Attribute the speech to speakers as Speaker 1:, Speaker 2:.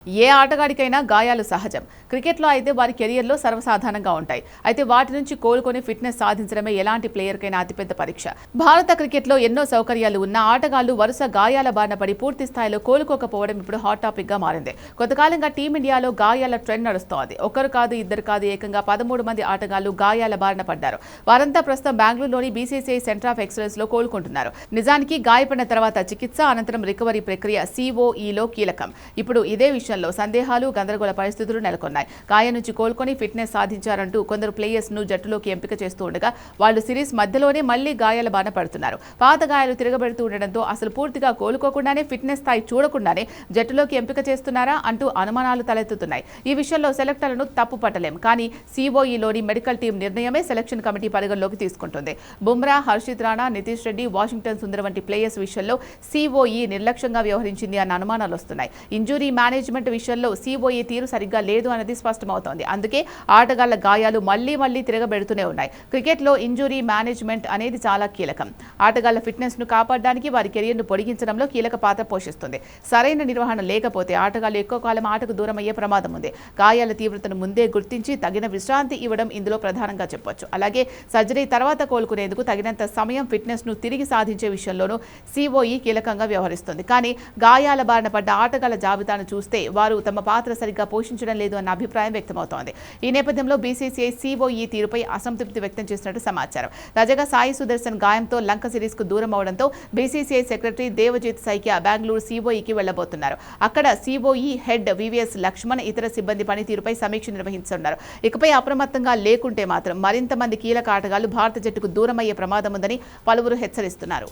Speaker 1: ఏ ఆటగాడికైనా గాయాలు సహజం. క్రికెట్లో అయితే వారి కెరియర్లో సర్వసాధారణంగా ఉంటాయి. అయితే వాటి నుంచి కోలుకొని ఫిట్నెస్ సాధించడమే ఎలాంటి ప్లేయర్కైనా అతిపెద్ద పరీక్ష. భారత క్రికెట్లో ఎన్నో సౌకర్యాలు ఉన్న ఆటగాళ్లు వరుస గాయాల బారిన పడి పూర్తి స్థాయిలో కోలుకోకపోవడం ఇప్పుడు హాట్ టాపిక్ గా మారింది. కొంతకాలంగా టీమిండియాలో గాయాల ట్రెండ్ నడుస్తోంది. ఒకరు కాదు, ఇద్దరు కాదు, ఏకంగా 13 మంది ఆటగాళ్లు గాయాల బారిన పడ్డారు. వారంతా ప్రస్తుతం బెంగళూరులోని బీసీసీఐ సెంటర్ ఆఫ్ ఎక్సలెన్స్ లో కోలుకుంటున్నారు. నిజానికి గాయపడిన తర్వాత చికిత్స అనంతరం రికవరీ ప్రక్రియ COEలో కీలకం. ఇప్పుడు ఇదే విషయంలో సందేహాలు, గందరగోళ పరిస్థితులు నెలకొన్నాయి. గాయం నుంచి కోలుకొని ఫిట్నెస్ సాధించారంటూ కొందరు ప్లేయర్స్ ను జట్టులోకి ఎంపిక చేస్తూ ఉండగా వాళ్ళు సిరీస్ మధ్యలోనే మళ్లీ గాయాల బారిన పడుతున్నారు. పాత గాయాలు తిరగబెడుతూ ఉండడంతో అసలు పూర్తిగా కోలుకోకుండానే ఫిట్నెస్ స్థాయి చూడకుండానే జట్టులోకి ఎంపిక చేస్తున్నారా అంటూ అనుమానాలు తలెత్తుతున్నాయి. ఈ విషయంలో సెలెక్టర్లను తప్పు పట్టలేం. కానీ COEలోని మెడికల్ టీం నిర్ణయమే సెలక్షన్ కమిటీ పరిగణలోకి తీసుకుంటుంది. బుమ్రా, హర్షిత్ రాణా, నితీష్ రెడ్డి, వాషింగ్టన్ సుందర్ వంటి ప్లేయర్స్ విషయంలో COE నిర్లక్ష్యంగా వ్యవహరించింది అన్న అనుమానాలు వస్తున్నాయి. ఇంజురీ మేనేజ్మెంట్ విషయంలో COE తీరు సరిగ్గా లేదు అన్నది స్పష్టమవుతోంది. అందుకే ఆటగాళ్ల గాయాలు మళ్లీ తిరగబెడుతూనే ఉన్నాయి. క్రికెట్లో ఇంజురీ మేనేజ్మెంట్ అనేది చాలా కీలకం. ఆటగాళ్ల ఫిట్నెస్ ను కాపాడడానికి, వారి కెరియర్ను పొడిగించడంలో కీలక పాత్ర పోషిస్తుంది. సరైన నిర్వహణ లేకపోతే ఆటగాళ్లు ఎక్కువ కాలం ఆటకు దూరమయ్యే ప్రమాదం ఉంది. గాయాల తీవ్రతను ముందే గుర్తించి తగిన విశ్రాంతి ఇవ్వడం ఇందులో ప్రధానంగా చెప్పొచ్చు. అలాగే సర్జరీ తర్వాత కోలుకునేందుకు తగినంత సమయం ఫిట్నెస్ ను తిరిగి సాధించే విషయంలోనూ COE కీలకంగా వ్యవహరిస్తుంది. కానీ గాయాల బారిన పడ్డ ఆటగాళ్ల జాబితాను చూస్తే వారు తమ పాత్ర సరిగ్గా పోషించడం లేదు అన్న అభిప్రాయం వ్యక్తమవుతోంది. ఈ నేపథ్యంలో BCCI COE తీరుపై అసంతృప్తి వ్యక్తం చేసినట్టు సమాచారం. తాజాగా సాయి సుదర్శన్ గాయంతో లంక సిరీస్ కు దూరం అవడంతో BCCI సెక్రటరీ దేవజిత్ సైకియా బెంగళూరు COEకి వెళ్లబోతున్నారు. అక్కడ COE హెడ్ VVS లక్ష్మణ్ ఇతర సిబ్బంది పనితీరుపై సమీక్ష నిర్వహిస్తున్నారు. ఇకపై అప్రమత్తంగా లేకుంటే మాత్రం మరింత మంది కీలక ఆటగాళ్లు భారత జట్టుకు దూరమయ్యే ప్రమాదం ఉందని పలువురు హెచ్చరిస్తున్నారు.